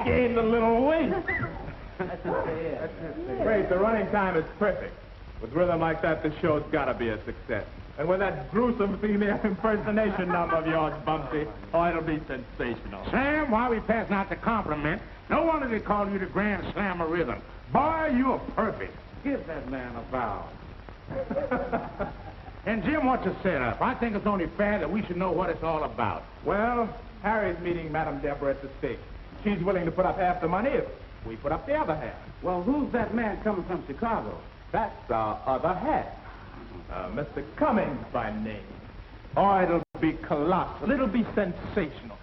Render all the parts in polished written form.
gained a little weight. That's it. Great, the running time is perfect. With rhythm like that, the show's gotta be a success. And with that gruesome female impersonation number of yours, Bumpy, oh, it'll be sensational. Sam, while we passing out the compliment, no wonder they call you the Grand Slam of Rhythm. Boy, you're perfect. Give that man a bow. And Jim, what's the setup? I think it's only fair that we should know what it's all about. Well, Harry's meeting Madame Deborah at the stake. She's willing to put up half the money if we put up the other half. Well, who's that man coming from Chicago? That's our other half. Mr. Cummings by name. Oh, it'll be colossal. It'll be sensational.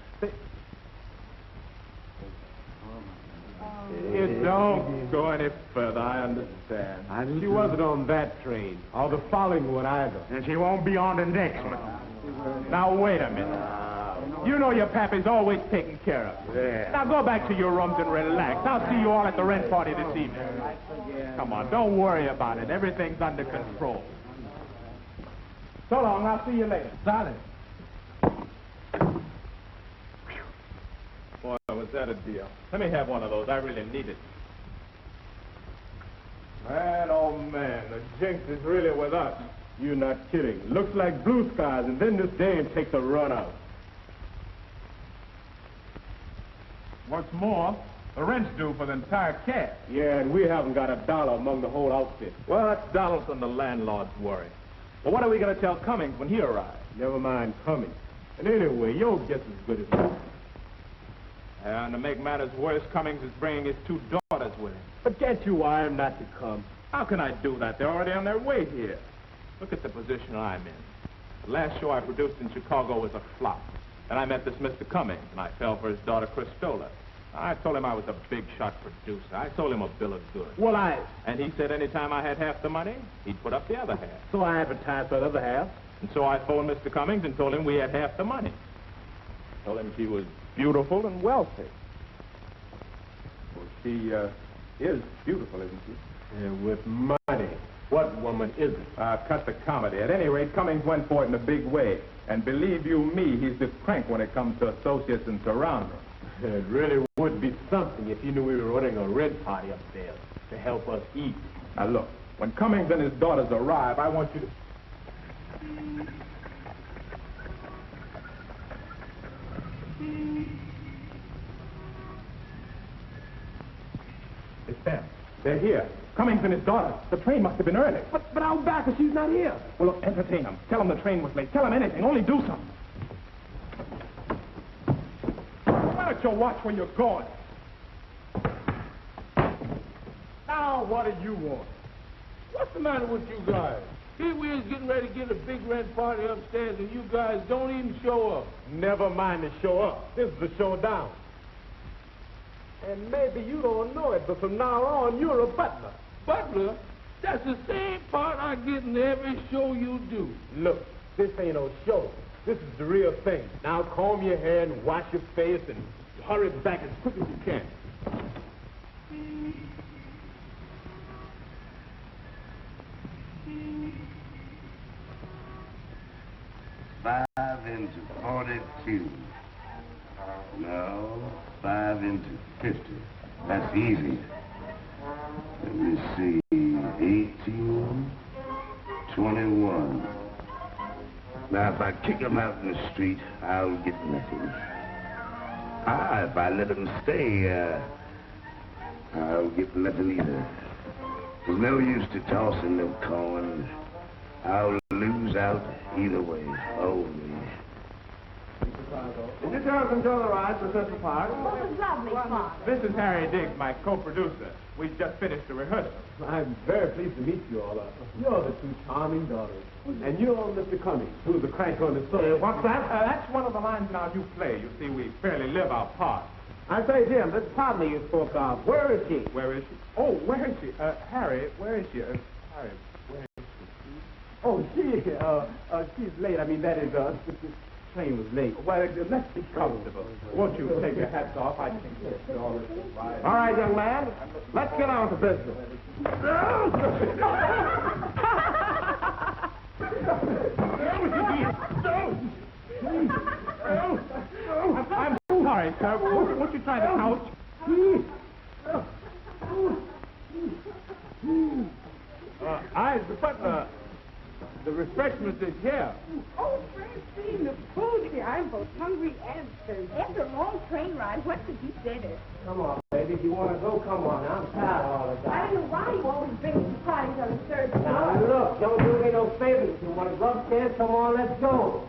You don't go any further, I understand. She wasn't on that train, or the following one either. And she won't be on the next one. Now, wait a minute. You know your pappy's always taken care of. Yeah. Now, go back to your rooms and relax. I'll see you all at the rent party this evening. Come on, don't worry about it. Everything's under control. So long, I'll see you later. Solid. Boy, was that a deal. Let me have one of those. I really need it. Man, oh man, the jinx is really with us. You're not kidding. Looks like blue skies, and then this dame takes a run out. What's more, the rent's due for the entire cast. Yeah, and we haven't got a dollar among the whole outfit. Well, that's Donaldson, the landlord's worry. Well, what are we going to tell Cummings when he arrives? Never mind Cummings. And anyway, your guess is good as mine. And to make matters worse, Cummings is bringing his two daughters with him. But can't you wire him not to come? How can I do that? They're already on their way here. Look at the position I'm in. The last show I produced in Chicago was a flop. And I met this Mr. Cummings, and I fell for his daughter, Christola. I told him I was a big-shot producer. I sold him a bill of goods. Well, And he said anytime I had half the money, he'd put up the other half. So I advertised for the other half. And so I phoned Mr. Cummings and told him we had half the money. Told him she was beautiful and wealthy. Well, she is beautiful, isn't she? Yeah, with money. What woman isn't? Cut the comedy. At any rate, Cummings went for it in a big way. And believe you me, he's the crank when it comes to associates and surroundings. It really would be something if you knew we were running a rent party up there to help us eat. Now look, when Cummings and his daughters arrive, I want you to... It's them. They're here. Cummings and his daughters. The train must have been early. But our backer, she's not here. Well, look, entertain them. Tell them the train was late. Tell them anything. Only do something. Why don't you watch where you're going? Now, what do you want? What's the matter with you guys? Here we is getting ready to get a big rent party upstairs, and you guys don't even show up. Never mind the show up. This is the showdown. And maybe you don't know it, but from now on, you're a butler. Butler? That's the same part I get in every show you do. Look, this ain't no show. This is the real thing. Now comb your hair and wash your face and hurry back as quick as you can. Five into 42. No, 5 into 50. That's easy. Let me see. 18, 21. Now, if I kick him out in the street, I'll get nothing. If I let him stay, I'll get nothing either. There's no use to tossing no coin. I'll lose out either way. Oh, me. Did you turn control the ride for Central Park? It was lovely, Father. This is Harry Diggs, my co-producer. We've just finished the rehearsal. I'm very pleased to meet you all. You're the two charming daughters. And you're Mr. Cummings, who's the crank on the story. What's that? That's one of the lines in our new play. You see, we fairly live our part. I say, Jim, this partner you spoke of, where is she? Where is she? Oh, where is she? Harry, where is she? Harry, where is she? Oh, she's late. I mean, that is, the train was late. Well, let's be comfortable. Won't you take your hats off? I think it's all right. All right, young man, let's get on to business. I'm sorry, sir. Won't you try the couch? The butler. The refreshments is here. Oh, Francine, the food here. I'm both hungry and thirsty. After a long train ride, what could you dinner? Come on, baby. If you want to go, come on. I'm tired all the I time. don't know why you always bring me parties on the third Now, floor. look, don't do me no favors. If you want to go upstairs, come on, let's go.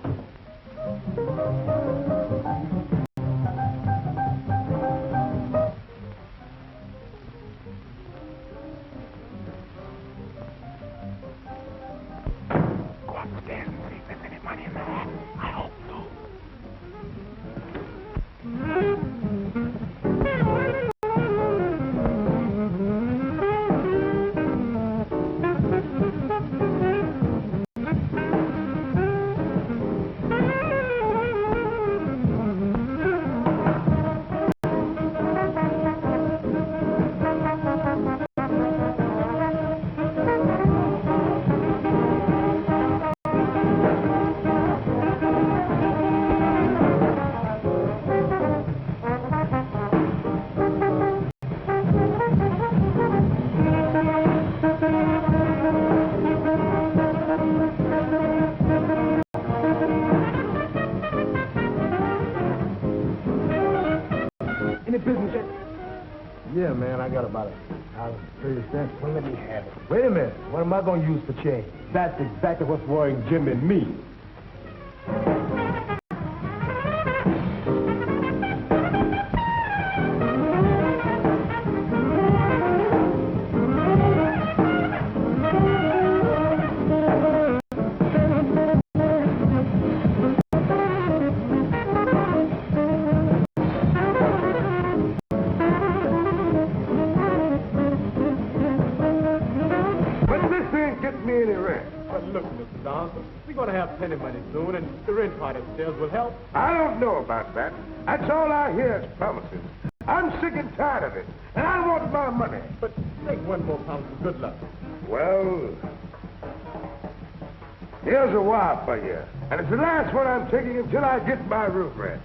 Yeah, man, I got about $1.30. Well, let me have it. Wait a minute. What am I going to use for change? That's exactly what's worrying Jim and me. Plenty of money soon, and the rent part upstairs will help. I don't know about that. That's all I hear is promises. I'm sick and tired of it, and I want my money. But take one more pound for good luck. Well, here's a wire for you, and it's the last one I'm taking until I get my room rent.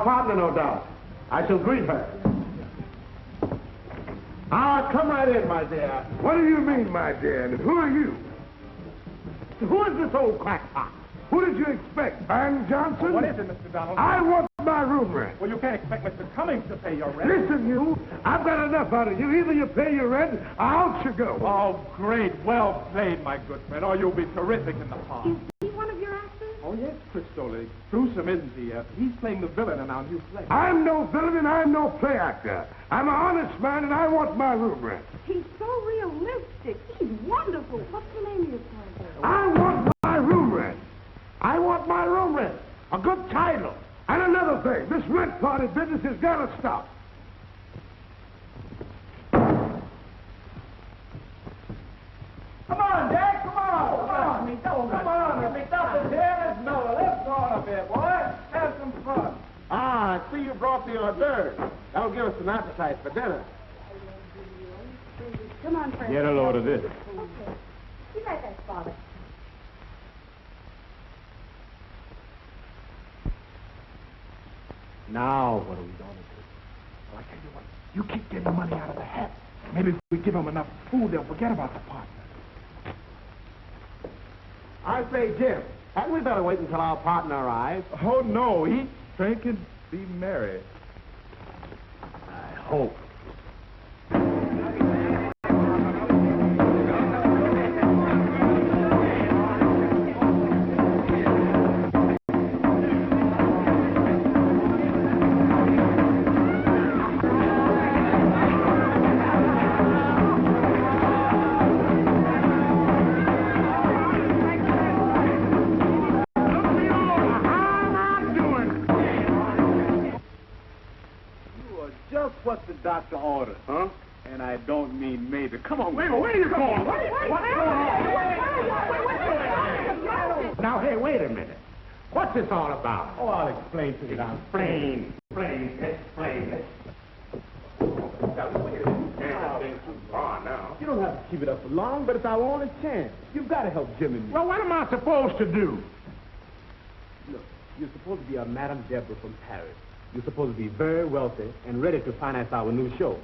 Partner, no doubt. I shall greet her. Come right in, my dear. What do you mean, my dear, and who are you? Who is this old crackpot? Who did you expect, Van Johnson? What is it, Mr. Donald? I want my room rent. Well, you can't expect Mr. Cummings to pay your rent. Listen, you, I've got enough out of you. Either you pay your rent, or out you go. Oh, great. Well played, my good friend. Oh, you'll be terrific in the part. Is he one of your actors? Oh, yes, Cristola. Gruesome, isn't he? He's playing the villain in our new play. I'm no villain and I'm no play actor. I'm an honest man and I want my room rent. He's so realistic. He's wonderful. What's the name of your play? I want my room rent. I want my room rent. A good title. And another thing, this rent party business has got to stop. Come on, Jack, come on. Come on. Come on. Let me stop this here. Let's mellow. Let's go on up here, boy. Have some fun. I see you brought the hors d'oeuvres. That'll give us an appetite for dinner. Come on, Frank. Get a load of this. Okay. Be right back, Father. Now, what are we going to do? Well, I tell you what, you keep getting money out of the hat. Maybe if we give them enough food, they'll forget about the partner. I say, Jim, hadn't we better wait until our partner arrives? Oh, no, eat, drink, and be merry. I hope. What the doctor ordered, huh? And I don't mean maybe. Come on, wait, where are you going? Now, hey, wait a minute. What's this all about? Oh, I'll explain to you now. Explain. Now, wait a minute. That's too far now. You don't keep it up for long, but it's our only chance. You've got to help Jim and me. Well, what am I supposed to do? Look, you're supposed to be a Madame Deborah from Paris. You're supposed to be very wealthy and ready to finance our new show.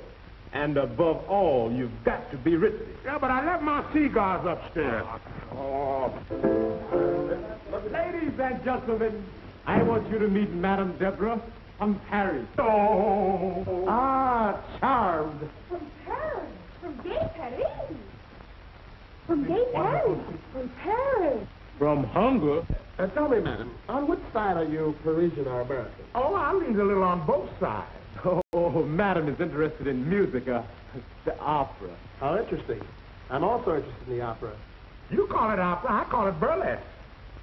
And above all, you've got to be rich. Yeah, but I left my cigars upstairs. Ladies and gentlemen, I want you to meet Madame Deborah from Paris. Oh. Ah, charmed. From Paris. From gay Paris. From gay Paris. From Paris. From hunger? Tell me, madam, on which side are you, Parisian or American? Oh, I lean a little on both sides. Oh, Madam is interested in music, the opera. How interesting. I'm also interested in the opera. You call it opera, I call it burlesque.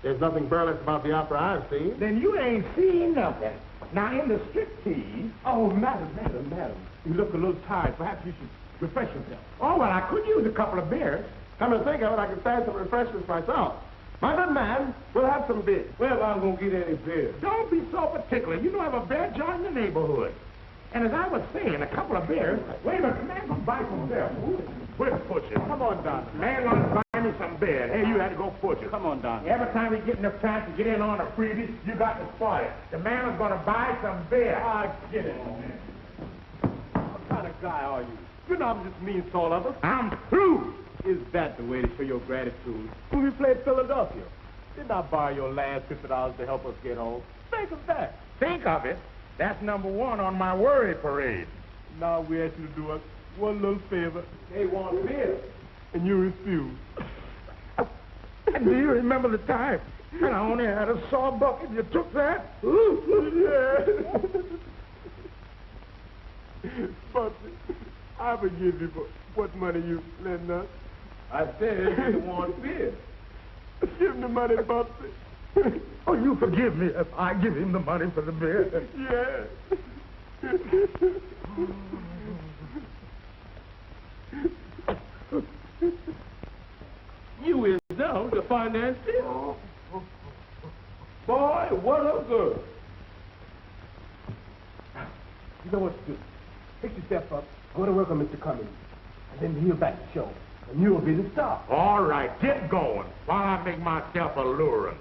There's nothing burlesque about the opera I've seen. Then you ain't seen nothing. Now, in the striptease... Oh, madam. You look a little tired. Perhaps you should refresh yourself. Oh, well, I could use a couple of beers. Come to think of it, I can stand some refreshments myself. My good man, we'll have some beer. Where am I going to get any beer? Don't be so particular. You know I have a beer joint in the neighborhood. And as I was saying, a couple of beers... Wait a minute, the man gonna buy some beer. Quit pushing. Come on, Don. Man gonna buy me some beer. Hey, you had to go push it. Come on, Don. Every time we get enough chance to get in on a freebie, you got to spoil it. The man is gonna buy some beer. I get it. What kind of guy are you? You know I'm just mean to all of us. I'm through. Is that the way to show your gratitude? When we played Philadelphia, didn't I borrow your last $50 to help us get home? Think of that. Think of it. That's number one on my worry parade. Now we ask you to do us one little favor. They want beer, and you refuse. And do you remember the time when I only had a saw bucket? You took that? Yeah. But I forgive you for what money you lend us. I said you want beer. Give him the money, Bugsy. Oh, you forgive me if I give him the money for the beer? Yeah. You is now the financier. Boy, what a girl. You know what to do. Pick yourself up, go to work on Mr. Cummings, and then he'll back the show. And you'll be the star. All right, get going while I make myself alluring.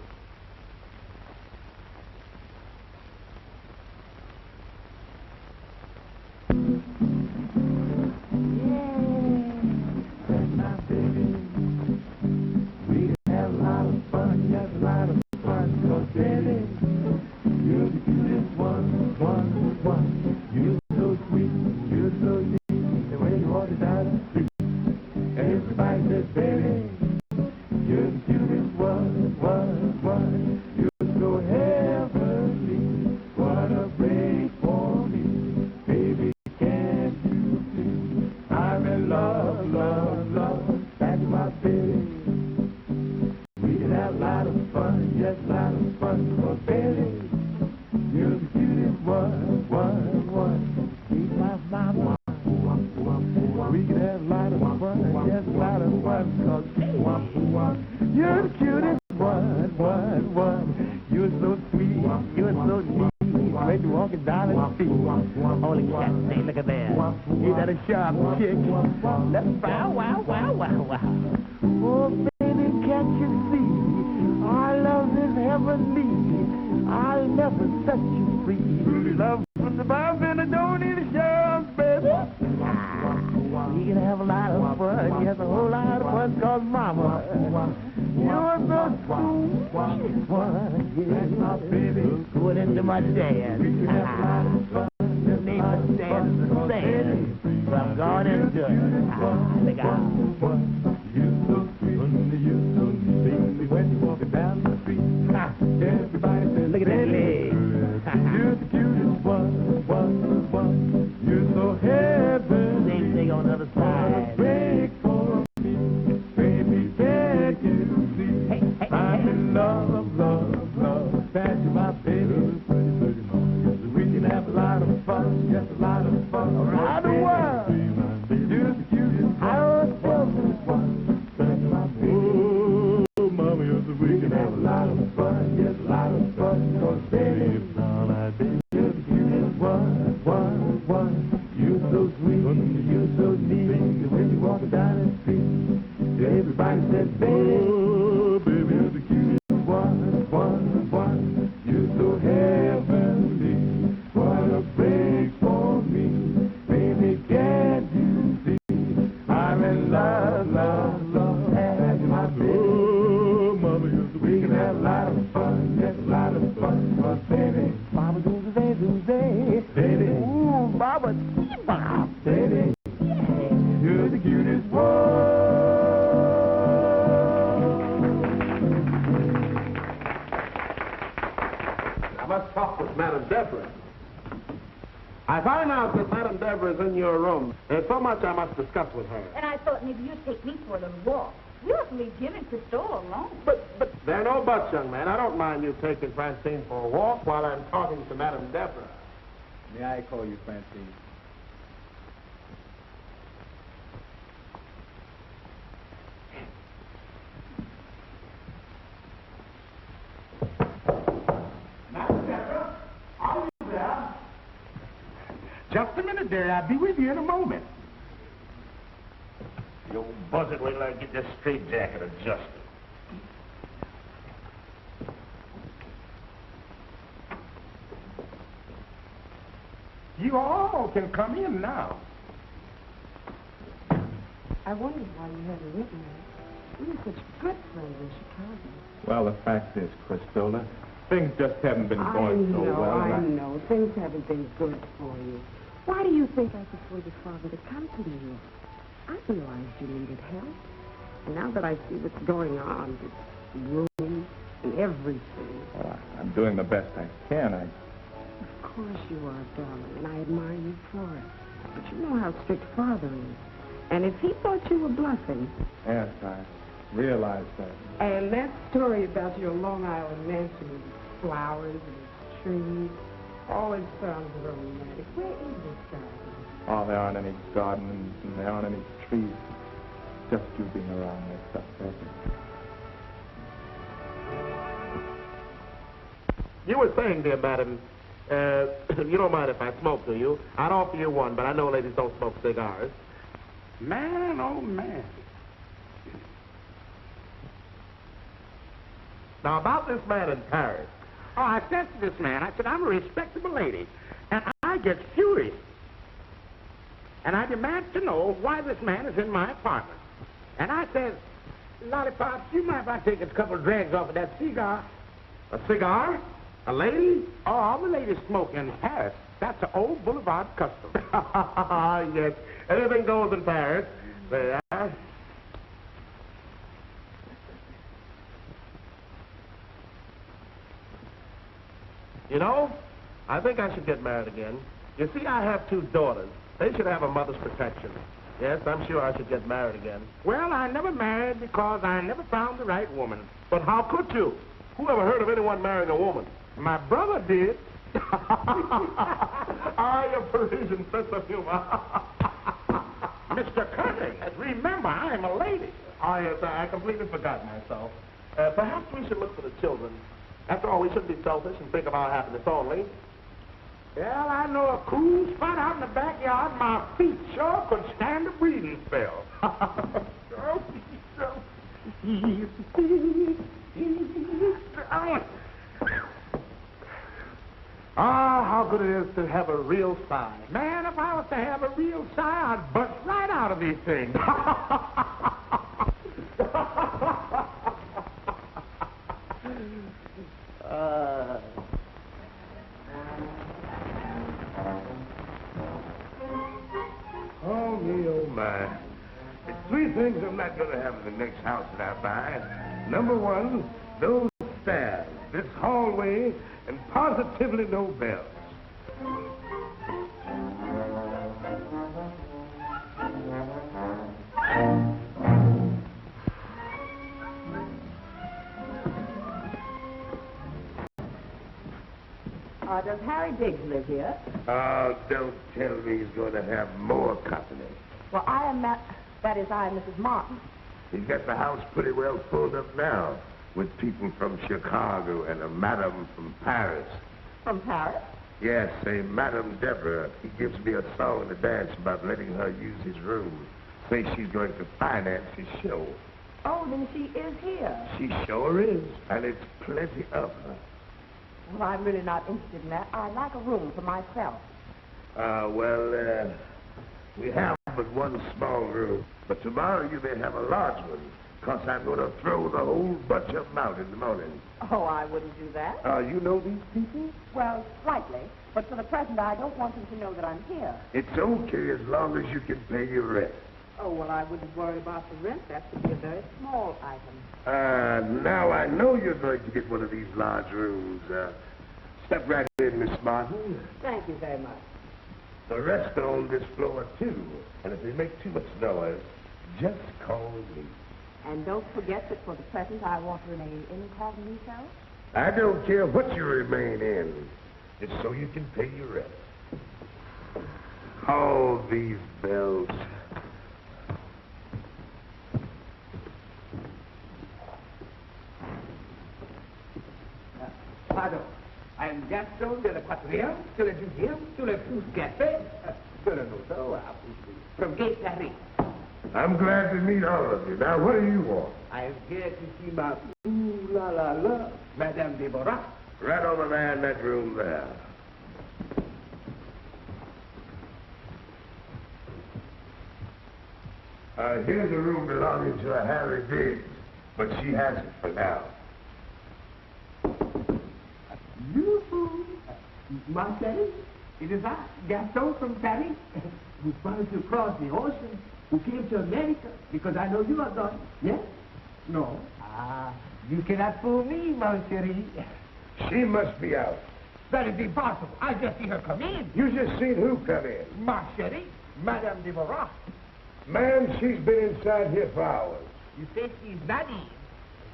Around the world, you're the cutest one. Baba do the day, baby. Ooh, Baba, Baba, baby. You're the cutest one. I must talk with Madame Deborah. I find out that Madame Deborah is in your room. There's so much I must discuss with her. And I thought maybe you'd take me for a little walk. We ought to leave Jim and Christopher alone. But there are no buts, young man. I don't mind you taking Francine for a walk while I'm talking to Madame Deborah. May I call you Francine? Just a minute there. I'll be with you in a moment. You buzz it, wait till I get this straitjacket adjusted. You all can come in now. I wondered why you hadn't written me. We were such good friends in Chicago. Well, the fact is, Christola, things just haven't been going so well. I know. Things haven't been good for you. Why do you think I persuaded Father to come to New York? I realized you needed help. And now that I see what's going on, this room and everything. Well, I'm doing the best I can. Of course you are, darling, and I admire you for it. But you know how strict Father is. And if he thought you were bluffing... Yes, I realize that. And that story about your Long Island mansion with its flowers and its trees, oh, it sounds romantic. Where is this garden? Oh, there aren't any gardens and there aren't any trees. Just you being around makes up perfect. You were saying, dear madam, you don't mind if I smoke, do you? I'd offer you one, but I know ladies don't smoke cigars. Man, oh, man. Now, about this man in Paris. Oh, I said to this man, I said, I'm a respectable lady, and I get furious. And I demand to know why this man is in my apartment. And I said, Lollipop, you mind if I take a couple of drags off of that cigar? A cigar? A lady? Oh, all the ladies smoke in Paris. That's an old boulevard custom. Yes, anything goes in Paris. There. You know, I think I should get married again. You see, I have 2 daughters. They should have a mother's protection. Yes, I'm sure I should get married again. Well, I never married because I never found the right woman. But how could you? Who ever heard of anyone marrying a woman? My brother did. Ah, your Parisian sense of humor. Mr. Cummings, remember, I'm a lady. Oh, yes, I completely forgot myself. Perhaps we should look for the children. After all, we shouldn't be selfish and think of our happiness only. Well, I know a cool spot out in the backyard. My feet sure could stand a breathing spell. Ah, how good it is to have a real sigh. Man, if I was to have a real sigh, I'd bust right out of these things. Oh, me, oh, my. There's 3 things I'm not going to have in the next house that I buy. Number 1, no stairs, this hallway, and positively no bells. Does Harry Biggs live here? Oh, don't tell me he's going to have more company. Well, I am that is, I am Mrs. Martin. He's got the house pretty well filled up now with people from Chicago and a madam from Paris. From Paris? Yes, a Madame Deborah. He gives me a song and a dance about letting her use his room. Say she's going to finance his show. Oh, then she is here. She sure is, and it's plenty of her. Well, I'm really not interested in that. I'd like a room for myself. We have but one small room, but tomorrow you may have a large one. Because I'm going to throw the whole bunch of them out in the morning. Oh, I wouldn't do that. You know these people? Well, slightly. But for the present, I don't want them to know that I'm here. It's okay as long as you can pay your rent. Oh, well, I wouldn't worry about the rent. That would be a very small item. Now I know you're going to get one of these large rooms. Step right in, Miss Martin. Thank you very much. The rest are on this floor, too. And if they make too much noise, just call me. And don't forget that for the present, I want to remain incognito. I don't care what you remain in. It's so you can pay your rent. All these bells. Pardon. I am Gaston de la Quatrième, de la Deuxième, de la Pouce Café, de la Noto, from Gay Paris. I'm glad to meet all of you. Now, what do you want? I am here to see my ooh la la la, Madame Deborah. Right over there in that room there. Here's a room belonging to a Harry Biggs, but she has it for now. My chérie, it is I, Gaston from Paris, who wanted to cross the ocean, who came to America, because I know you are going. Yes? No? You cannot fool me, mon chéri. She must be out. That is impossible. I just see her come in. You just seen who come in? Ma chérie, Madame Deborah. Man, she's been inside here for hours. You say she's not in.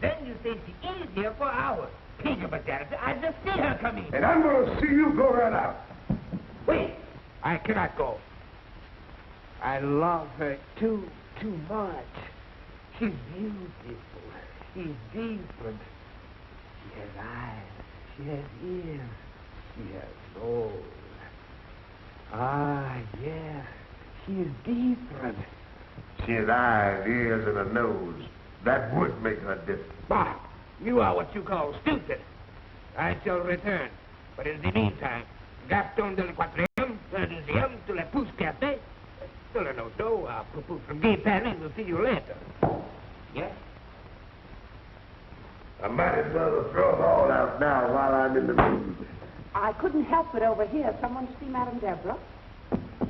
Then you say she is here for hours. King of a character, I just see her come in. And I'm going to see you go right out. Wait, I cannot go. I love her too much. She's beautiful. She's different. She has eyes. She has ears. She has soul. Yes. She is different. She has eyes, ears, and a nose. That would make her different. Bah, you are what you call stupid. I shall return. But in the meantime, Gaston de la Quatrième, de la Deuxième, to la Pouce Café, de la Noto, from Gay Paris, we'll see you later. Yes? I might as well throw them all out now while I'm in the mood. I couldn't help but overhear someone see Madame Deborah.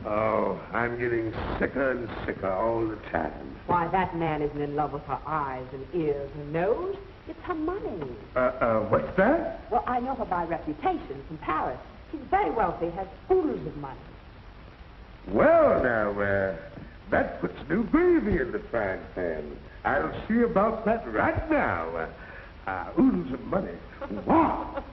Oh, I'm getting sicker and sicker all the time. Why, that man isn't in love with her eyes and ears and nose. It's her money. What's that? Well, I know her by reputation from Paris. She's very wealthy, has oodles of money. Well, now, that puts new gravy in the frying pan. I'll see about that right now. Oodles of money. Wow!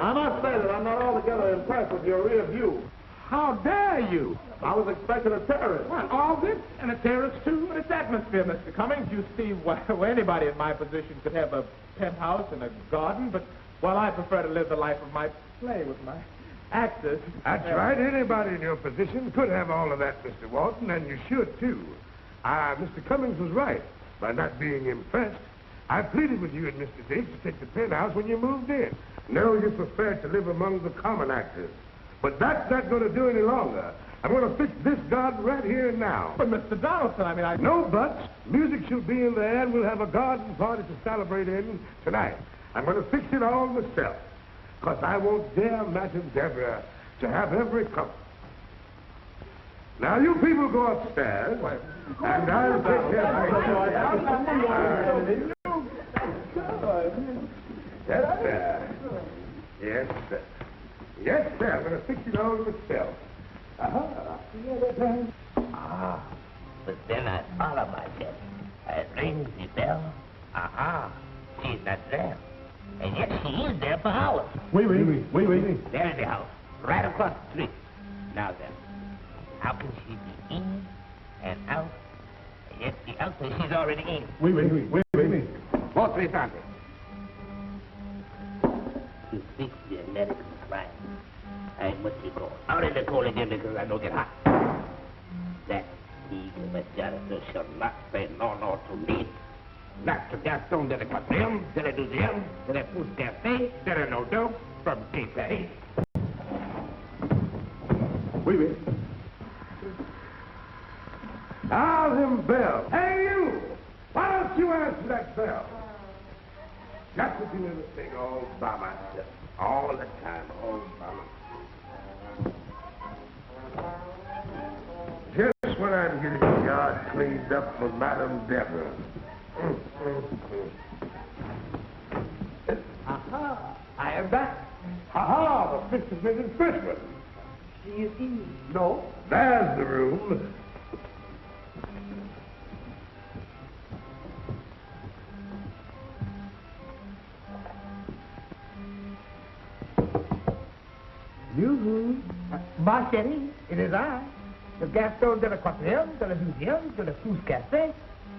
I must say that I'm not altogether impressed with your rear view. How dare you? I was expecting a terrorist. Well, all this and a terrace, too, and its atmosphere, Mr. Cummings. You see, well, anybody in my position could have a penthouse and a garden, but, well, I prefer to live the life of my play with my actors. That's right. Anybody in your position could have all of that, Mr. Walton, and you should, too. Mr. Cummings was right. By not being impressed, I pleaded with you and Mr. Diggs to take the penthouse when you moved in. No, you preferred to live among the common actors. But that's not going to do any longer. I'm going to fix this garden right here and now. But, Mr. Donaldson, I mean, No buts. Music shall be in there, and we'll have a garden party to celebrate in tonight. I'm going to fix it all myself. Because I won't dare Madame Deborah to have every comfort. Now, you people go upstairs, and I'll take care of you. Yes, sir. Yes, sir. Yes, sir. I'm going to fix it all myself. But then I follow myself. I ring the bell. She's not there. And yet she is there for hours. Wait. There in the house, right across the street. Now then, how can she be in and out? And yet the out when she's already in. Wait. Four, three, Sunday. To fix the American crime, I must go out in the cold again because I don't get hot. That eagle, but Jonathan shall not say no to me. Notre Gaston de la Quatrième, de la Deuxième, de la Pousse Café, de la Nodo, from Cape Paris. Oui, oui. Now, them bells. Hey, you! Why don't you answer that bell? Got to do everything all by myself. All the time, all by myself. Just when I'm getting the yard cleaned up for Madame Deborah. Aha! I am back. Aha! The Mrs. Mrs. Fishman. Do you see me? No, there's the room. You, Ma chérie, it is I, the Gaston de la Quatrième, de la Deuxième, de la Pousse Café,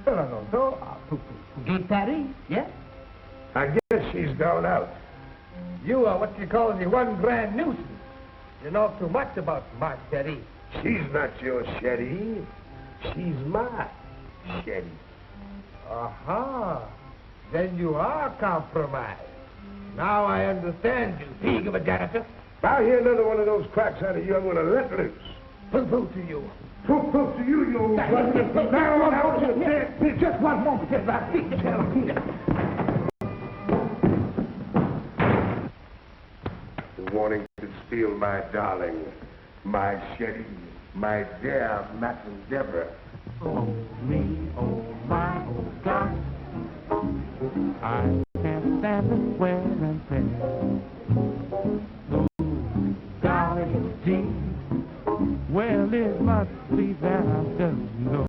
de la Nodo, Cape Paris, yes? I guess she's gone out. You are what you call the one grand nuisance. You know too much about Ma chérie. She's not your Shetty. She's my Shetty. Aha! Then you are compromised. Now I understand you, pig of a janitor. If I hear another one of those cracks out of you, I'm going to let loose. Pooh-pooh to you. Pooh-pooh to you, you old buzzard. Now, Just one moment, just I speak to tell. The warning to steal my darling, my Shetty, my dear Madame Deborah. Oh, me, oh, my, oh, God. I can't stand the swear and tear. Oh, golly gee. Well, it must be that I'm just nowhere.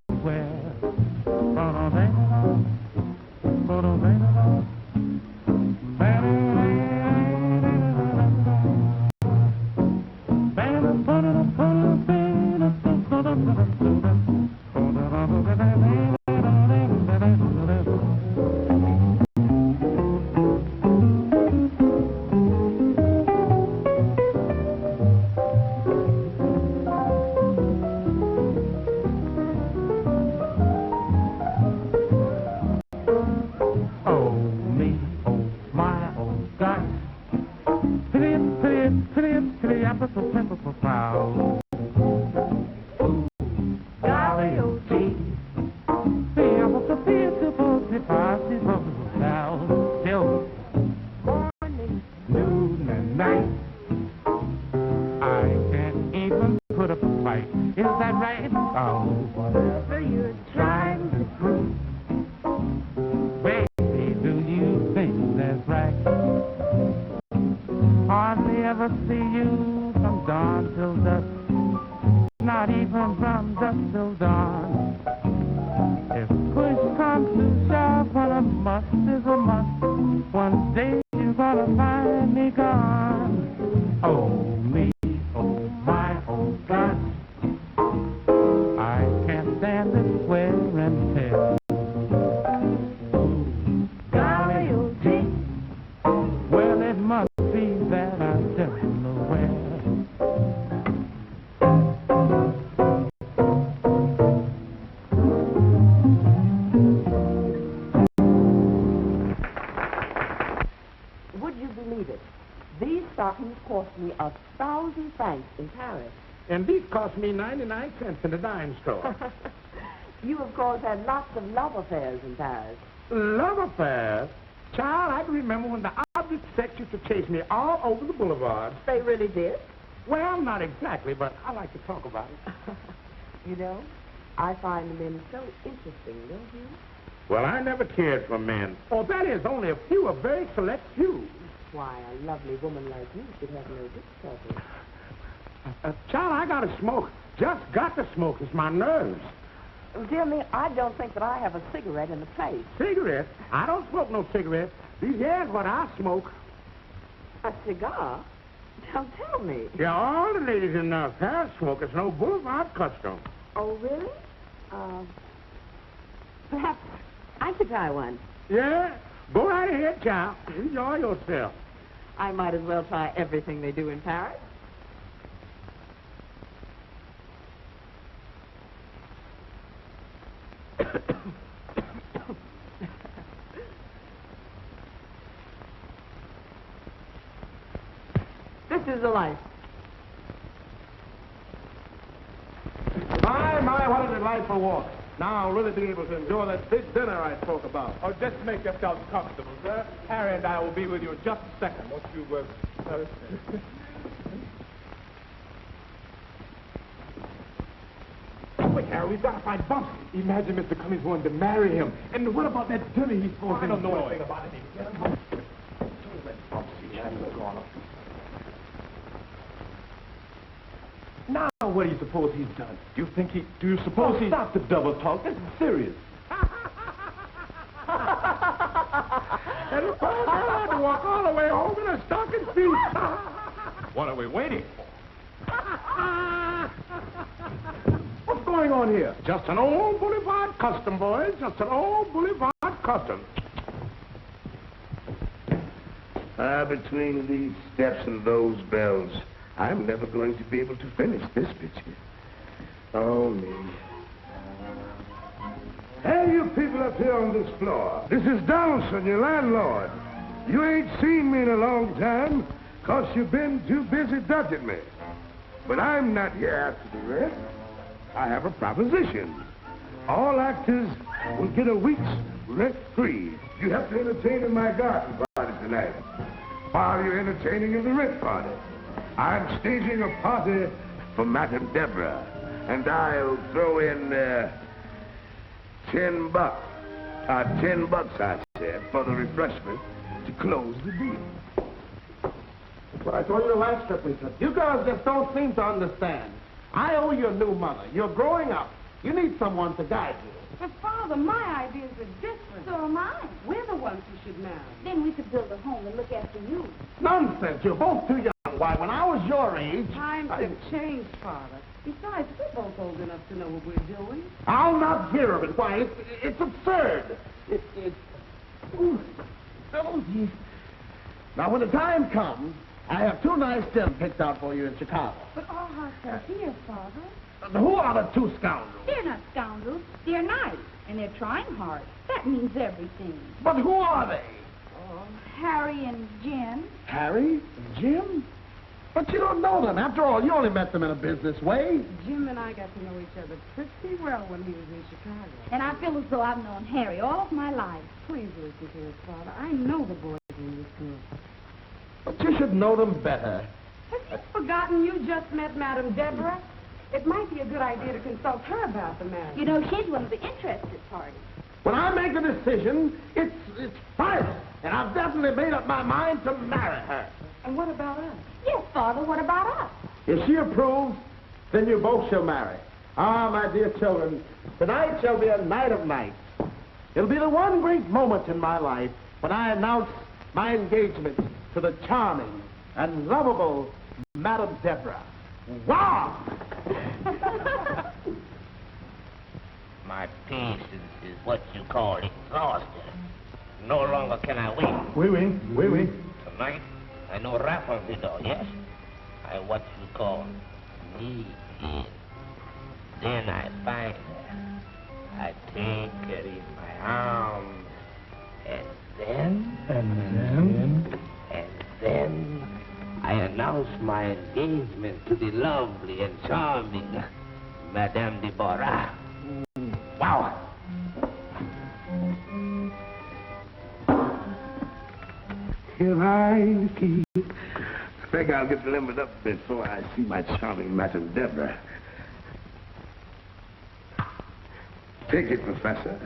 And these cost me 99 cents in the dime store. You, of course, had lots of love affairs in Paris. Love affairs? Child, I can remember when the object sex used to chase me all over the boulevard. They really did? Well, not exactly, but I like to talk about it. You know, I find men so interesting, don't you? Well, I never cared for men. Or that is, only a few, a very select few. Why, a lovely woman like you should have no difficulty. Child, I gotta smoke. Just got to smoke. It's my nerves. Dear me, I don't think that I have a cigarette in the place. Cigarette? I don't smoke no cigarettes. These here's what I smoke. A cigar? Don't tell me. Yeah, all the ladies in Paris smoke. It's no boulevard custom. Oh, really? Perhaps I could try one. Yeah? Go right ahead, child. Enjoy yourself. I might as well try everything they do in Paris. is the life. My, what a delightful walk. Now I'll really be able to enjoy that big dinner I spoke about. Oh, just make yourselves comfortable, sir. Harry and I will be with you in just a second. Won't you, Wait, Harry, we've got to find Bumps. Imagine Mr. Cummings wanted to marry him. And what about that dinner he's supposed to I don't know enjoy? anything about it. Now, what do you suppose he's done? Do you suppose he's... Stop the double talk. This is serious. And the poor girl had to walk all the way home in her stocking feet. What are we waiting for? What's going on here? Just an old boulevard custom, boys. Just an old boulevard custom. Between these steps and those bells, I'm never going to be able to finish this picture. Oh, me. Hey, you people up here on this floor. This is Donaldson, your landlord. You ain't seen me in a long time, 'cause you've been too busy dodging me. But I'm not here after the rest. I have a proposition. All actors will get a week's rent free. You have to entertain in my garden party tonight, while you're entertaining in the rent party. I'm staging a party for Madame Deborah, and I'll throw in $10. $10, I said, for the refreshment to close the deal. What I told you the last trip we took. You girls just don't seem to understand. I owe you a new mother. You're growing up. You need someone to guide you. But, Father, my ideas are different. So am I. We're the ones who should marry. Then we could build a home and look after you. Nonsense. You're both too young. Why, when I was your age... Times have changed, Father. Besides, we're both old enough to know what we're doing. I'll not hear of it. Why, it's absurd. Ooh, geez. Now, when the time comes, I have two nice gems picked out for you in Chicago. But all hearts are here, Father. Who are the two scoundrels? They're not scoundrels. They're nice. And they're trying hard. That means everything. But who are they? Harry and Jim. Harry and Jim? But you don't know them. After all, you only met them in a business way. Jim and I got to know each other pretty well when he was in Chicago. And I feel as though I've known Harry all of my life. Please listen to us, Father. I know the boys in this school. But you should know them better. Have you forgotten you just met Madame Deborah? It might be a good idea to consult her about the marriage. You know, she's one of the interested parties. When I make a decision, it's final. And I've definitely made up my mind to marry her. And what about us? Yes, Father, what about us? If she approves, then you both shall marry. Ah, my dear children, tonight shall be a night of nights. It'll be the one great moment in my life when I announce my engagement to the charming and lovable Madame Deborah. Wow! My patience is what you call exhausted. No longer can I wait. Oui. Tonight, I know rap on the door, yes? I what you call need in. Then I find her. I take her in my arms. And then I announce my engagement to the lovely and charming Madame Deborah. Wow! Here I keep. I think I'll get limbered up before I see my charming Madame Deborah. Take it, Professor.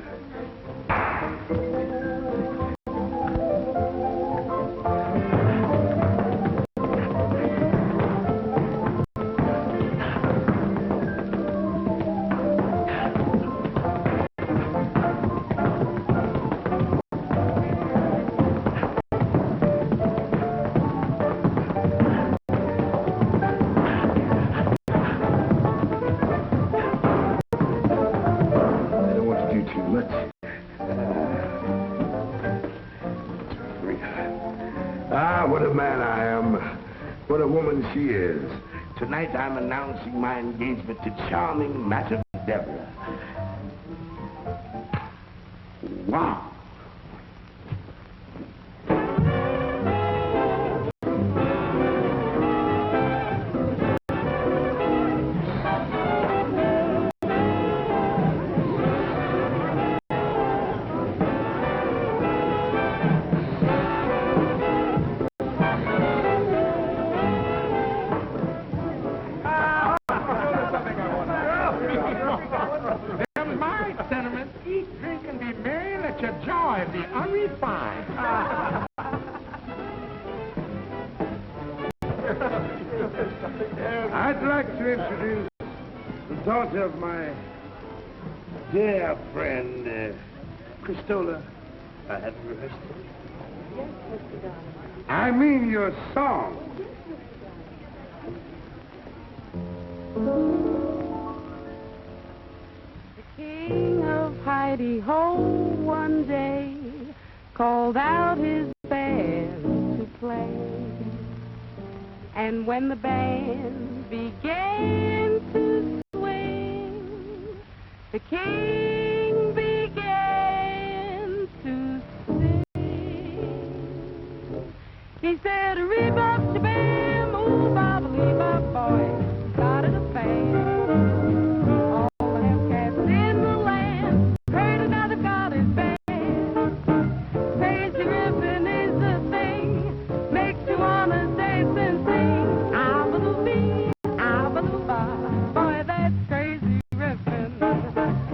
What a man I am. What a woman she is. Tonight I'm announcing my engagement to charming Madame Deborah. Wow. Them my sentiments. Eat, drink, and be merry. Let your joy be unrefined. I'd like to introduce the daughter of my dear friend, Christola. I hadn't rehearsed it. Yes, Mr. Darling. I mean your song. The king of Heidi-Ho one day called out his band to play. And when the band began to swing, the king began to sing. He said, "Rebop, shabam, ooh, bop, boy, started a band. All the Hellcats in the land heard another got his band. Crazy ripping is the thing, makes you wanna dance and sing. Boy, that's crazy ripping.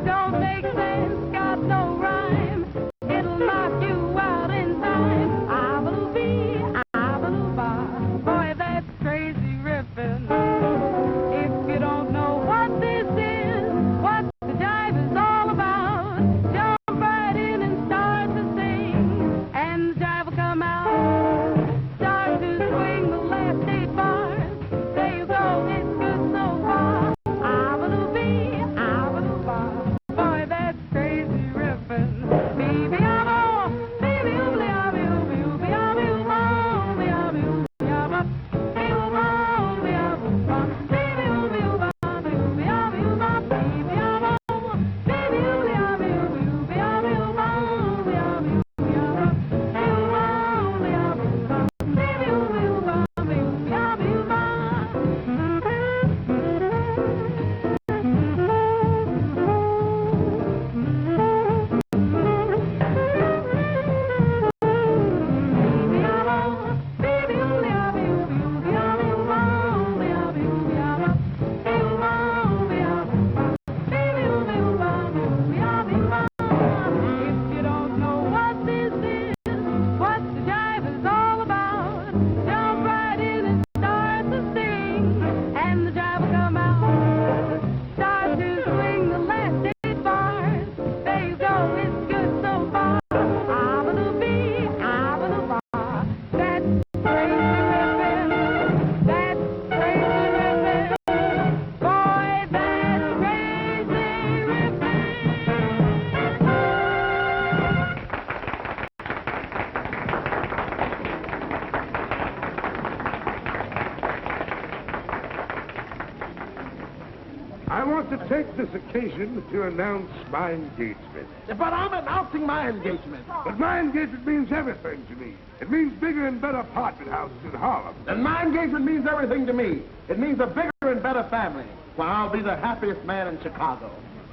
Don't make sense, got no rhyme. It'll knock you out in time. Boy, that's crazy ripping. If you don't know what this is, what the jive is all about, jump right in and start to sing, and the jive will come out. Start to swing the last 8 bars. There you go, it's good so far. Boy, that's crazy ripping. Baby, I want to take this occasion to announce my engagement. But I'm announcing my engagement. But my engagement means everything to me. It means bigger and better apartment houses in Harlem. And my engagement means everything to me. It means a bigger and better family. Well, I'll be the happiest man in Chicago.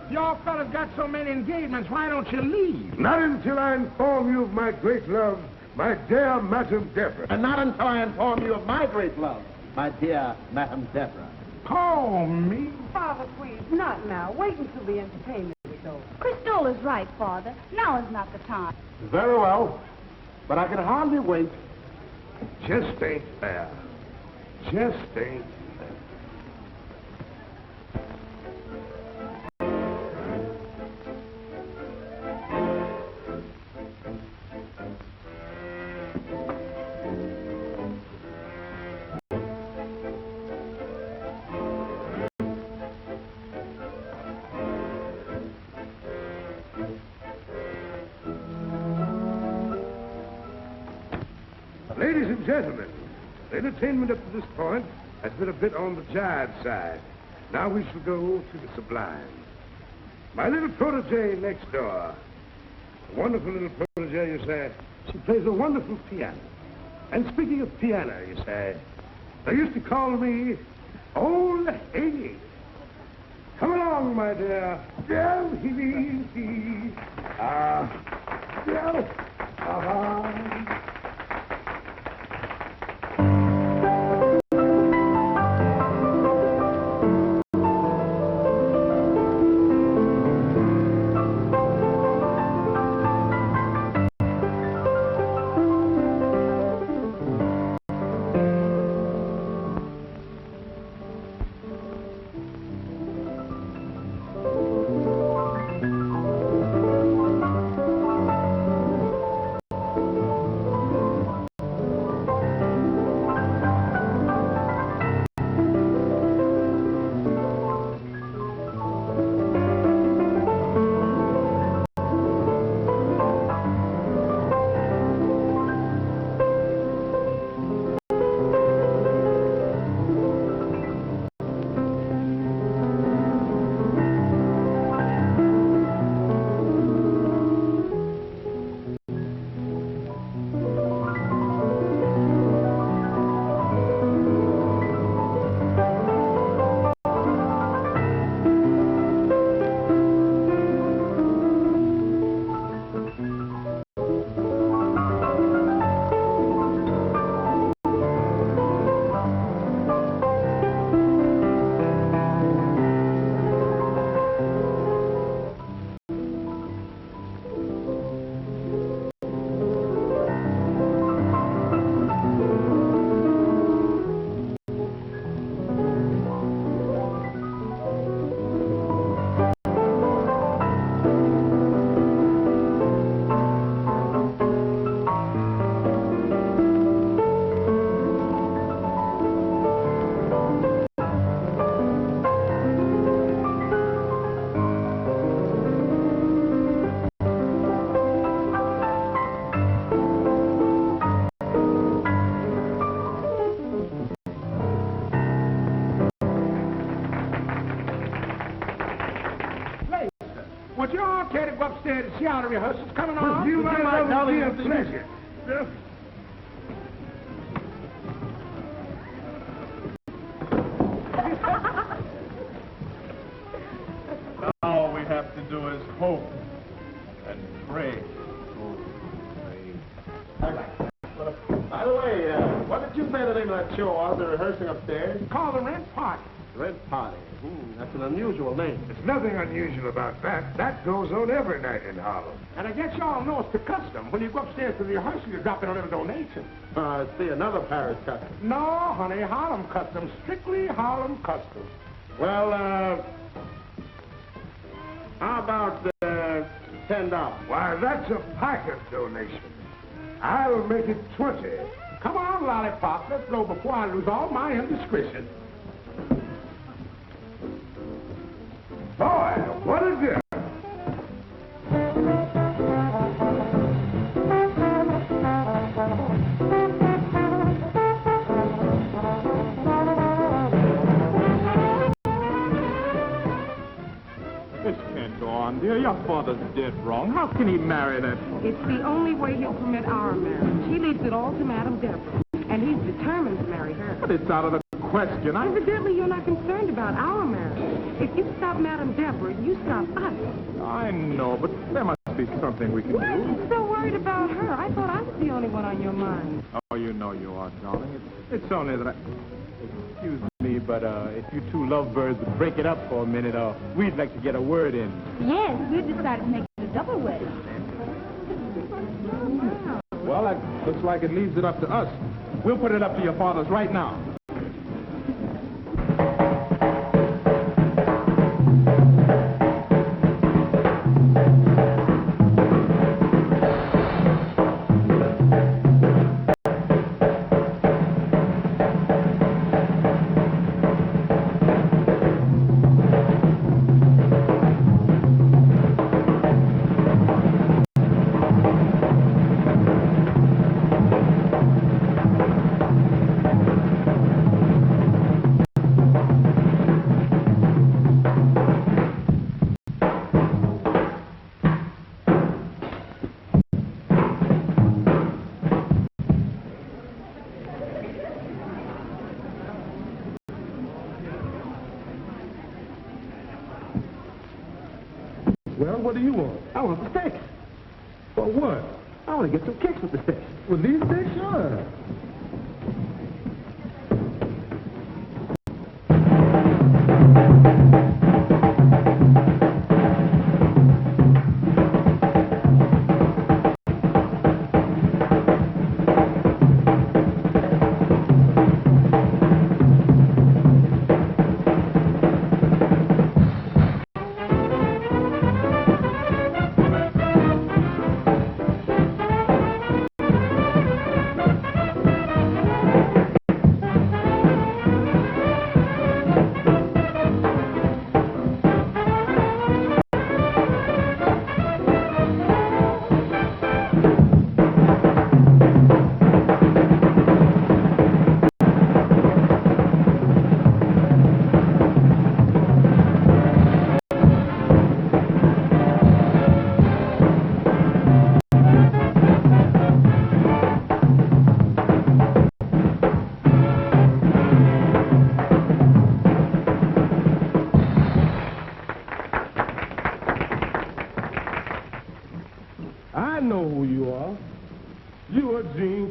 Y'all fellas got so many engagements, why don't you leave? Not until I inform you of my great love, my dear Madame Deborah. And not until I inform you of my great love, my dear Madame Deborah. Oh, me? Father, please, not now. Wait until the entertainment is over. Cristola's right, Father. Now is not the time. Very well, but I can hardly wait. Just ain't fair. Just ain't fair. Ladies and gentlemen, the entertainment up to this point has been a bit on the jive side. Now we shall go to the sublime. My little protege next door. A wonderful little protege, you say. She plays a wonderful piano. And speaking of piano, you say, they used to call me Old Higgy. Come along, my dear. would you all care to go upstairs and see how the rehearsal's coming on? You might have be a pleasure. All we have to do is hope and pray. By the way, what did you say the name of that show was they're rehearsing upstairs? It's called the Rent Party. Red Party. That's an unusual name. There's nothing unusual about that. That goes on every night in Harlem. And I guess y'all know it's the custom. When you go upstairs to the rehearsal, you drop in a little donation. See, another Paris custom. No, honey, Harlem custom. Strictly Harlem custom. Well, how about $10? Why, that's a pocket donation. I'll make it 20. Come on, Lollipop. Let's go before I lose all my indiscretion. Boy, what a girl. This can't go on, dear. Your father's dead wrong. How can he marry that? It's the only way he'll permit our marriage. He leaves it all to Madame Deborah, and he's determined to marry her. But it's out of the question. Evidently, you're not concerned about our marriage. If you stop Madame Deborah, you stop us. I know, but there must be something we can Why are do. you so worried about her? I thought I was the only one on your mind. Oh, you know you are, darling. It's only that I... Excuse me, but if you two lovebirds would break it up for a minute, we'd like to get a word in. Yes, we've decided to make it a double wedding. Well, that looks like it leaves it up to us. We'll put it up to your fathers right now. Well, what do you want? I want the sticks. For what? I want to get some kicks with the sticks. With these sticks? Sure.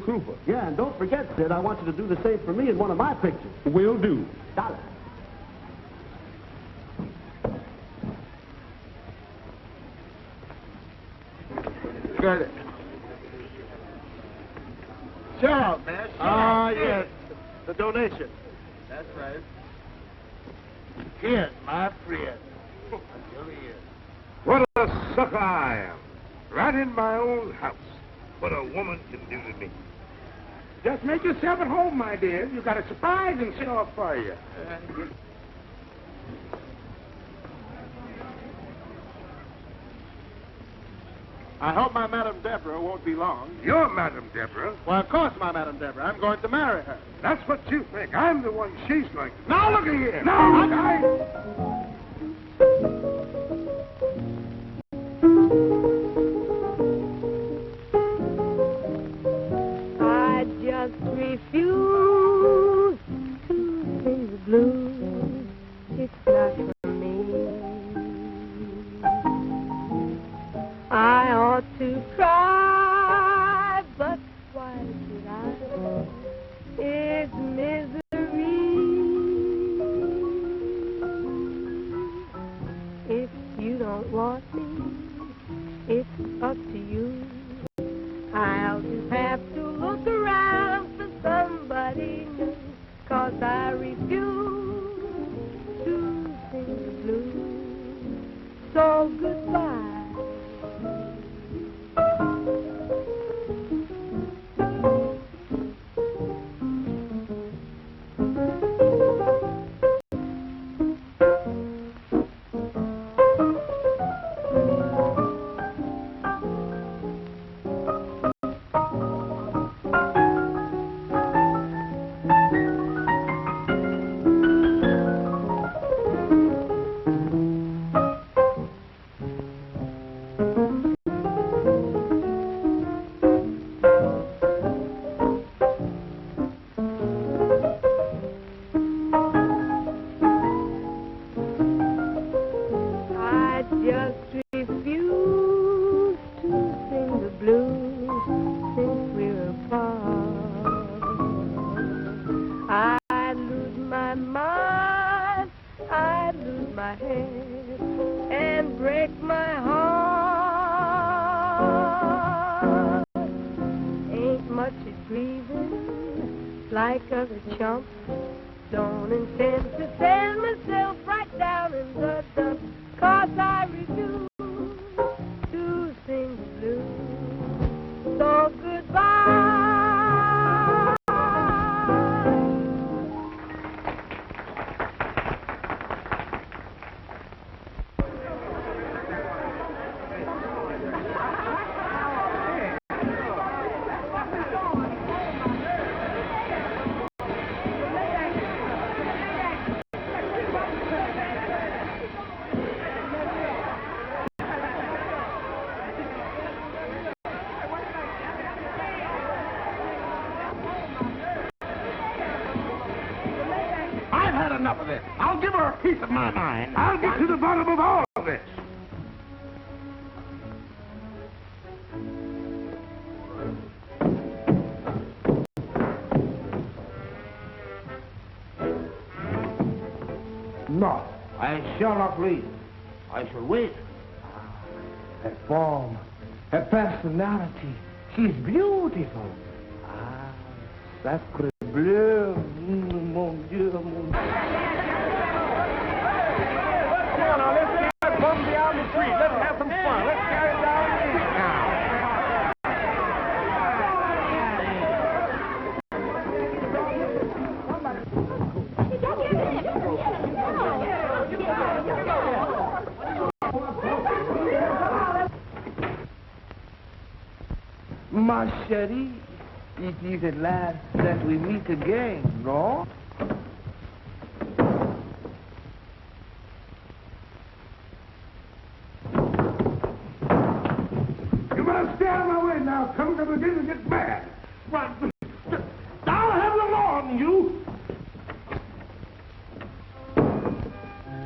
Krupa. Yeah, and don't forget, Sid, I want you to do the same for me in one of my pictures. Will do. Dollar. Good. Show out, man. Yes. The donation. That's right. Here, my friend. What a sucker I am. Right in my own house. What a woman can do to me. Just make yourself at home, my dear. You got a surprise in store for you. I hope my Madame Deborah won't be long. You're Madame Deborah. Well, of course, my Madame Deborah. I'm going to marry her. That's what you think. I'm the one she's going to. Now, look at here. No, to cry, but why should I? It's misery. If you don't want me, it's up to you. I'll just have to look around for somebody new, 'cause I refuse to sing the blues. So goodbye. Like other chumps, don't intend to send myself right down in the dumps, 'cause I refuse to sing the blues. So goodbye. Enough of this. I'll give her a piece of my mind. I'll get to the bottom of all of this. No, I shall not leave. I shall wait. Her form, her personality, she's beautiful. Ah, sacre bleu, mon Dieu, mon Dieu. Come down the street. Let's have some fun. Let's carry it down the street now. Ma chérie, it is at last that we meet again, no? Stay out of my way now. Come to begin to get mad. Right. I'll have the law on you.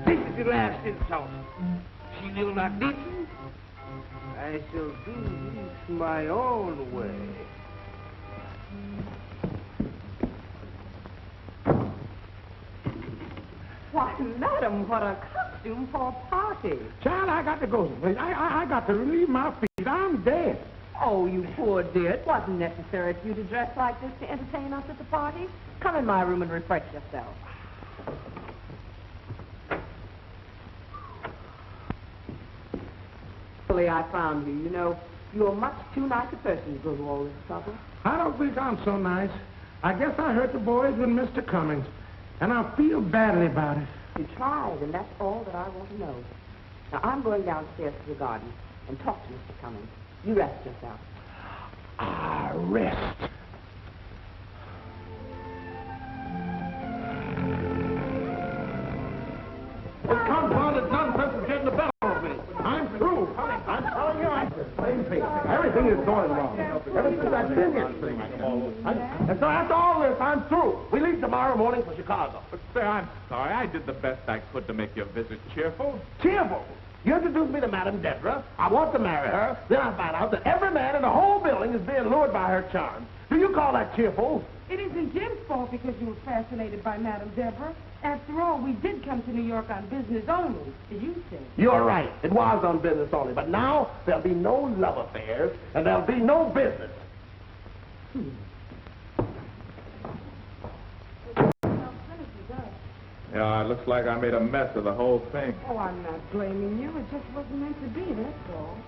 This is the last insult. She will not listen. I shall do this my own way. Why, madam, what a costume for a party. Child, I got to go. I got to relieve my feet. I'm dead. Oh, you poor dear. It wasn't necessary for you to dress like this to entertain us at the party. Come in my room and refresh yourself. Luckily, I found you. You know, you're much too nice a person to go to all this trouble. I don't think I'm so nice. I guess I hurt the boys with Mr. Cummings, and I feel badly about it. You tried, and that's all that I want to know. Now, I'm going downstairs to the garden and talk to Mr. Cummings. You rest yourself. Ah, rest. This confounded nonsense is getting the better of me. I'm through. I'm telling you, I'm the same thing. Everything is going wrong. Ever since I've been here. And so after all this, I'm through. We leave tomorrow morning for Chicago. But, sir, I'm sorry. I did the best I could to make your visit cheerful. Cheerful? You introduce me to Madame Deborah. I want to marry her. Then I find out that every man in the whole building is being lured by her charms. Do you call that cheerful? It isn't Jim's fault because you were fascinated by Madame Deborah. After all, we did come to New York on business only, as you said. You're right. It was on business only. But now there'll be no love affairs, and there'll be no business. Yeah, it looks like I made a mess of the whole thing. Oh, I'm not blaming you. It just wasn't meant to be, that's all.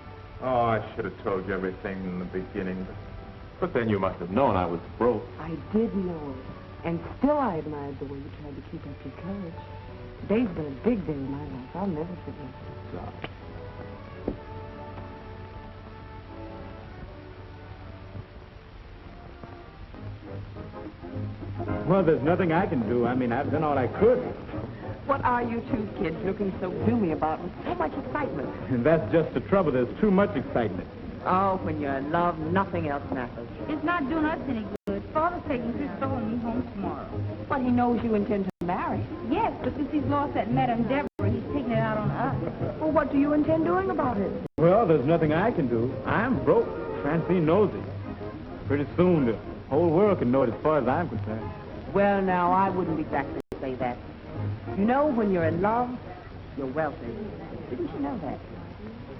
Oh, I should have told you everything in the beginning. But then you must have known I was broke. I did know it. And still I admired the way you tried to keep up your courage. Today's been a big day in my life. I'll never forget it. Well, there's nothing I can do. I mean, I've done all I could. What are you two kids looking so gloomy about with so much excitement? And that's just the trouble. There's too much excitement. Oh, when you're in love, nothing else matters. It's not doing us any good. Father's taking Crystal and me home tomorrow. But he knows you intend to marry. Yes, but since he's lost that Madame Deborah, he's taking it out on us. Well, what do you intend doing about it? Well, there's nothing I can do. I'm broke. Francine knows it. Pretty soon, the whole world can know it as far as I'm concerned. Well, now, I wouldn't exactly say that. You know, when you're in love, you're wealthy. Didn't you know that?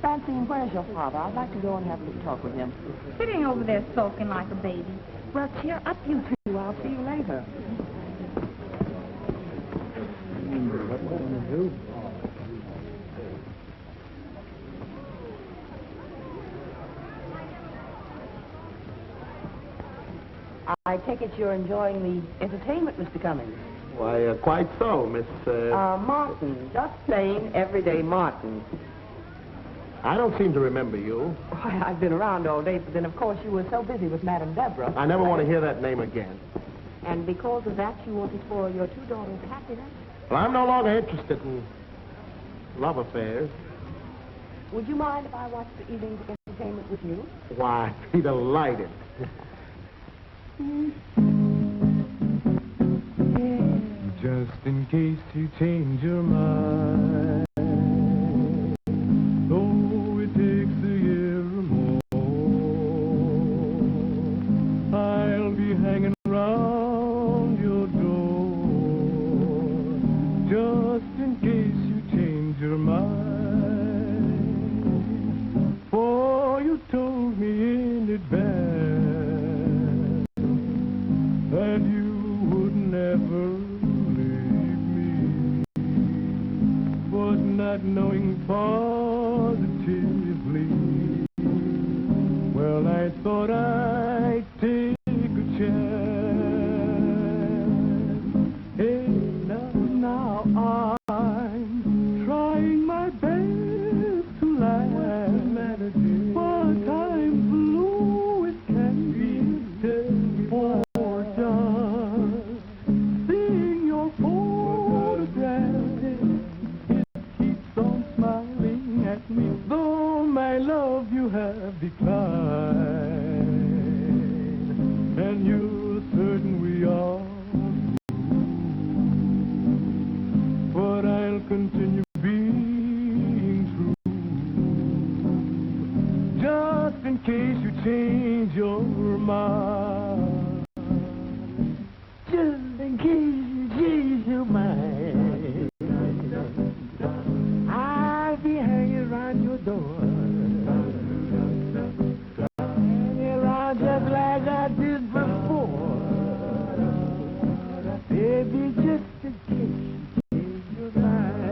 Francine, where's your father? I'd like to go and have a little talk with him. Sitting over there sulking like a baby. Well, cheer up, you two. I'll see you later. What am I going to do? I take it you're enjoying the entertainment, Mr. Cummings. Why, quite so, Miss... Martin. Just plain, everyday Martin. I don't seem to remember you. Why, I've been around all day, but then, of course, you were so busy with Madame Deborah. I never want to hear that name again. And because of that, you want to spoil your two daughters' happiness? Well, I'm no longer interested in love affairs. Would you mind if I watched the evening's entertainment with you? Why, I'd be delighted. Just in case you change your mind, though it takes a year or more, I'll be hanging around your door. Just in case you change your mind, for you told me in advance that you would never not knowing positively. Well, I thought I'd take a chance. Hey, now I'm trying my best to laugh, but I'm blue as can be. For just seeing your photograph, smiling at me, though my love you have declined, and you're certain we are through, but I'll continue being true, just in case you change your mind, just in case you change your mind. Be hanging around your door, hanging around just like I did before. Baby, just in case you change your mind,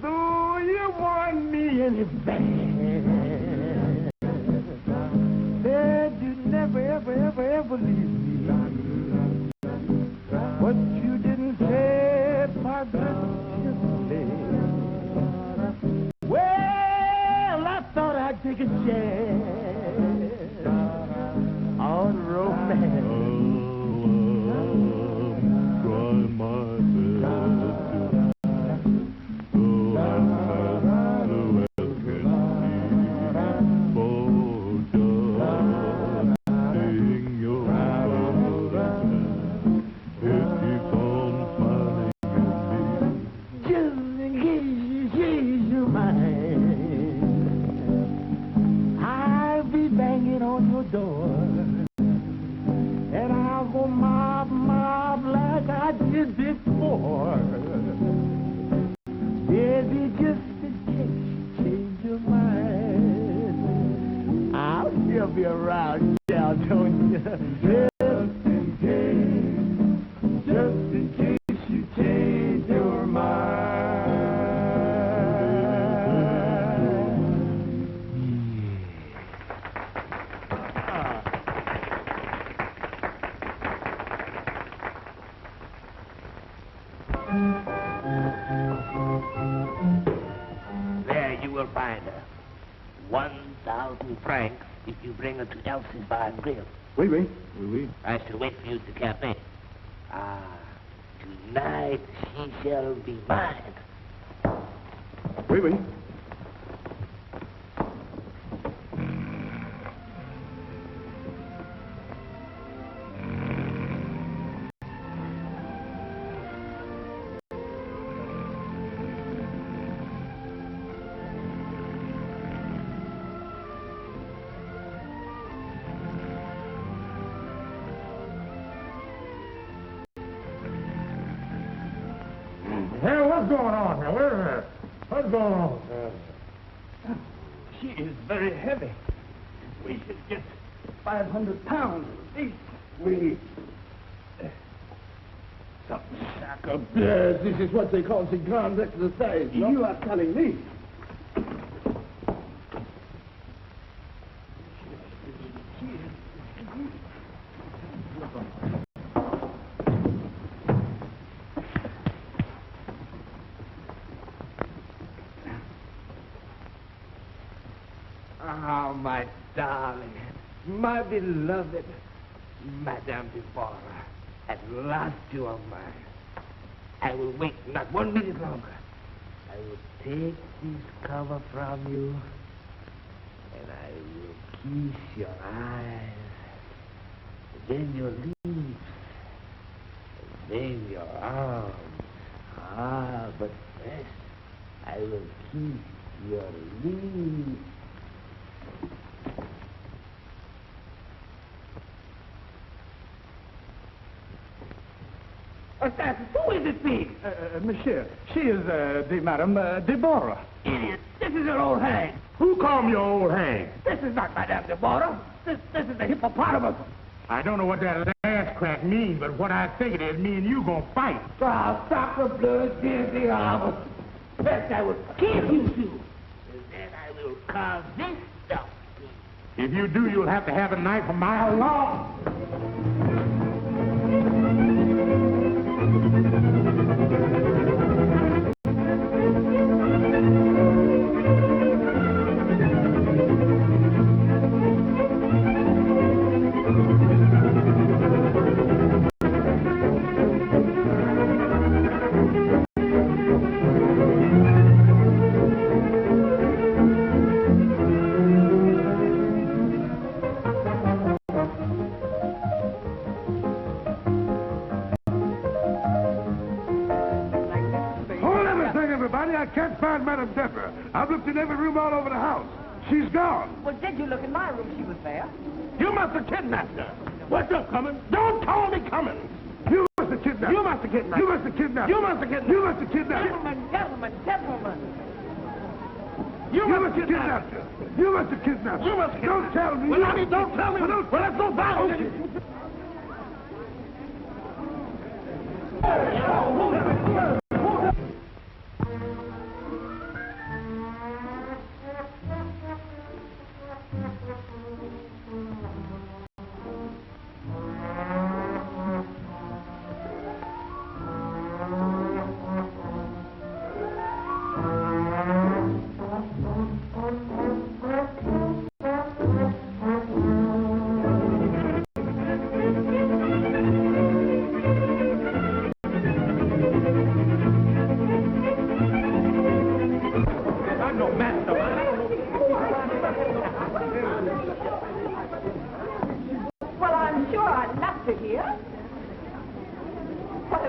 though you want me in advance, said you'd never, ever leave me. What you didn't say, pardon. Well, I thought I'd take a chance on romance. Trying my best so I'm as well can be, for just seeing your photograph, it keeps on smiling at me. Just in case your door. And I'll go mob like I did before. Baby, just in case you change your mind, I'll still be around, yeah, don't you? Just in case you change your mind. There you will find her. 1,000 francs if you bring her to Elsie's Bar and Grill. Oui, oui. Oui, oui. I shall wait for you at the cafe. Tonight she shall be mine. Oui, oui. Hey, what's going on here? Wait a minute. What's going on? She is very heavy. We should get 500 pounds at least. We... Some sack of bears. This is what they call the grand exercise. No? You are telling me. Oh, my darling, my beloved Madame Deborah, at last you are mine. I will wait not 1 minute longer. I will take this cover from you, and I will kiss your eyes, and then your lips, and then your arms. But first, I will kiss your lips. Who is it, please? Monsieur, she is the Madame Deborah. Idiot, this is an old hag. Who called me your old hag? This is not Madame Deborah. This is the hippopotamus. I don't know what that last crack means, but what I think it is, me and you gonna fight. Sacre bleu, diable. First I will kill you two, and then I will carve this stuff. If you do, you'll have to have a knife a mile long. I can't find Madame Deborah. I've looked in every room all over the house. She's gone. Well, did you look in my room? She was there. You must have kidnapped her. What's up, Cummins? Don't call me Cummins. You must have kidnapped her. You must have kidnapped her. You must have kidnapped her. You must have kidnapped her. You must have kidnapped her. Gentlemen. You must have kidnapped her. You must have kidnapped her. You must have kidnapped her. Don't tell me. Well, I mean, don't tell me. Well, let's go back. Okay.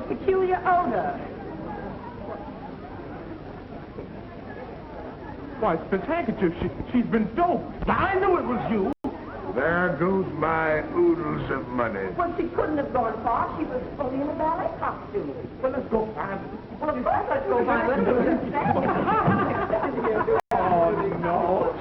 Peculiar odor. Why, it's this handkerchief. She's been doped. I knew it was you. There goes my oodles of money. Well, she couldn't have gone far. She was fully in a ballet costume. Well, let's go find her. Well, of course, let's go by her. Oh, no.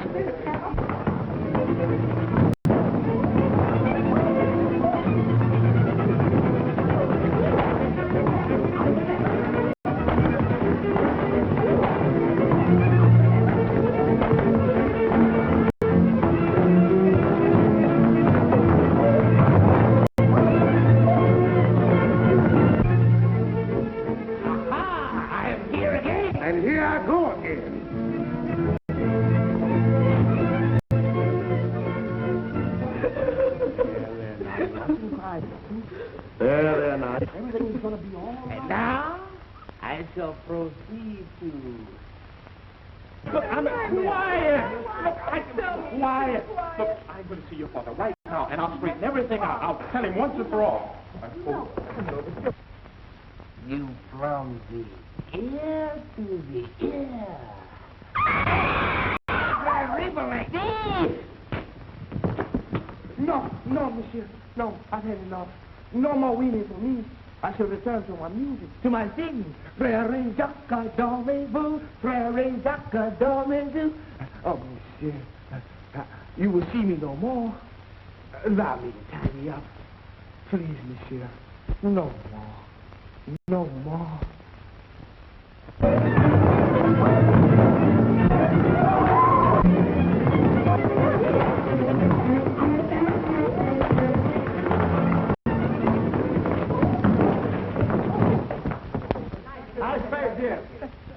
And here I go again. There, now. Everything's going to be all right. And now, I shall proceed to... Look, I'm quiet. Look, quiet. Look, I'm going to see your father right now, and I'll straighten everything out. I'll tell him once and for all. You from the ear to the ear. River like this. No, monsieur. No, I've had enough. No more weenie for me. I shall return to my music, to my singing. Frère Jacques, dormez-vous? Frère Jacques, dormez-vous? Oh, monsieur, you will see me no more. Allow me to tie me up. Please, monsieur. No more. No more.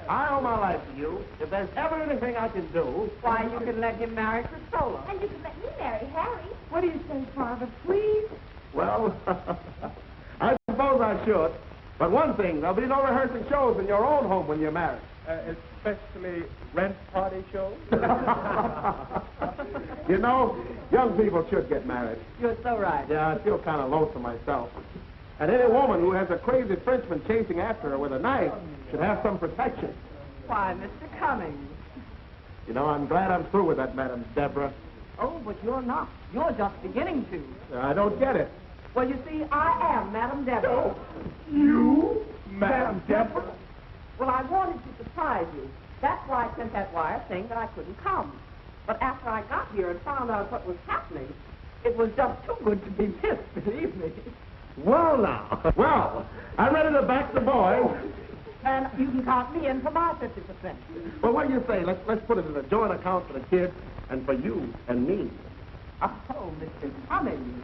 I owe my life to you. If there's ever anything I can do... Why, you can let him marry Cristola. And you can let me marry Harry. What do you say, Father, please? Well, I suppose I should. But one thing, there'll be no rehearsing shows in your own home when you're married. Especially rent party shows? You know, young people should get married. You're so right. Yeah, I feel kind of lonesome myself. And any woman who has a crazy Frenchman chasing after her with a knife should have some protection. Why, Mr. Cummings. You know, I'm glad I'm through with that, Madam Deborah. Oh, but you're not. You're just beginning to. I don't get it. Well, you see, I am Madam Deborah. You? Madam Deborah? Well, I wanted to surprise you. That's why I sent that wire saying that I couldn't come. But after I got here and found out what was happening, it was just too good to be missed, believe me. Well, now. Well, I'm ready to back the boy. And you can count me in for my 50%. Well, what do you say? Let's put it in a joint account for the kids and for you and me. Oh, Mr. Cummings.